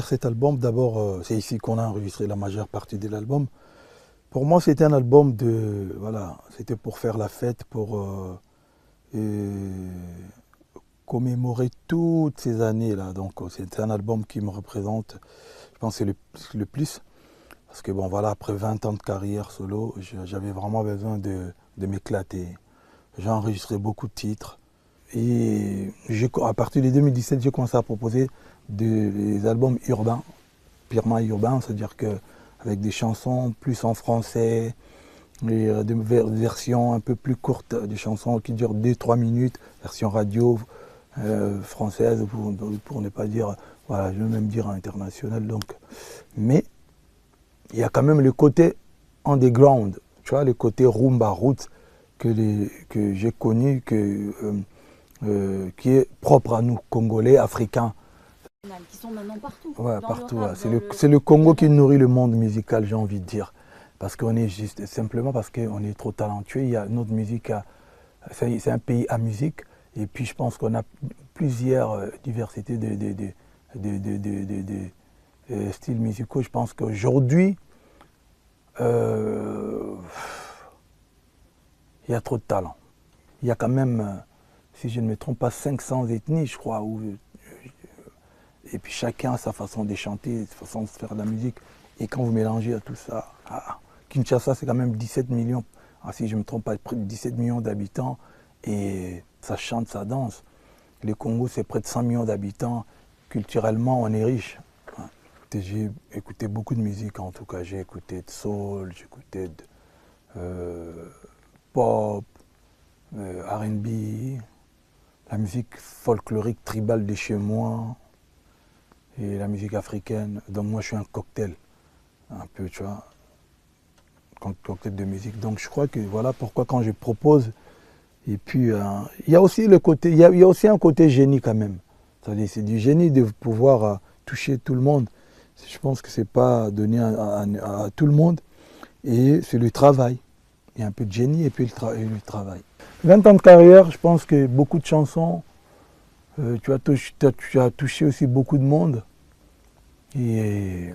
Cet album, d'abord, c'est ici qu'on a enregistré la majeure partie de l'album. Pour moi, c'était un album de, voilà, c'était pour faire la fête, pour commémorer toutes ces années-là. Donc, c'est un album qui me représente, je pense, que c'est le plus. Parce que, bon, voilà, après 20 ans de carrière solo, j'avais vraiment besoin de m'éclater. J'ai enregistré beaucoup de titres. Et à partir de 2017, j'ai commencé à proposer des albums urbains, purement urbains, c'est-à-dire qu'avec des chansons plus en français, des versions un peu plus courtes, des chansons qui durent 2-3 minutes, version radio française, pour ne pas dire, voilà, je veux même dire internationale. Donc. Mais il y a quand même le côté underground, tu vois, le côté rumba roots que j'ai connu, qui est propre à nous, Congolais, Africains. Qui sont maintenant partout. Ouais, dans partout. le Ouais. rap, C'est le Congo qui nourrit le monde musical, j'ai envie de dire. Parce qu'on est juste, simplement parce qu'on est trop talentueux. Il y a notre musique, c'est un pays à musique. Et puis je pense qu'on a plusieurs diversités de styles musicaux. Je pense qu'aujourd'hui, euh, il y a trop de talent. Il y a quand même, si je ne me trompe pas, 500 ethnies, je crois. Et puis chacun a sa façon de chanter, sa façon de faire de la musique. Et quand vous mélangez à tout ça, Kinshasa, c'est quand même 17 millions, si je ne me trompe pas, près de 17 millions d'habitants. Et ça chante, ça danse. Le Congo, c'est près de 100 millions d'habitants. Culturellement, on est riche. J'ai écouté beaucoup de musique, en tout cas. J'ai écouté de soul, j'ai écouté de pop, R&B, la musique folklorique tribale de chez moi et la musique africaine. Donc moi, je suis un cocktail, un peu, tu vois, un cocktail de musique. Donc je crois que voilà pourquoi quand je propose. Et puis, il y a aussi le côté, il y a aussi un côté génie quand même. C'est du génie de pouvoir toucher tout le monde. Je pense que c'est pas donné à tout le monde. Et c'est le travail. Il y a un peu de génie et puis le travail. 20 ans de carrière, je pense que beaucoup de chansons, tu as touché aussi beaucoup de monde. Et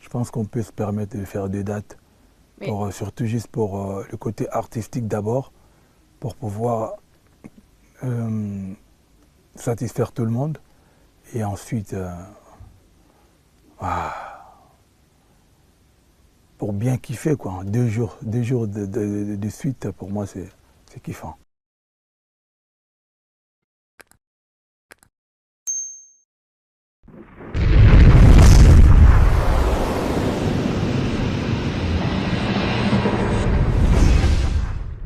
je pense qu'on peut se permettre de faire des dates, surtout juste pour le côté artistique d'abord, pour pouvoir euh, satisfaire tout le monde. Et ensuite, pour bien kiffer, quoi. 2 jours de suite, pour moi, c'est kiffant.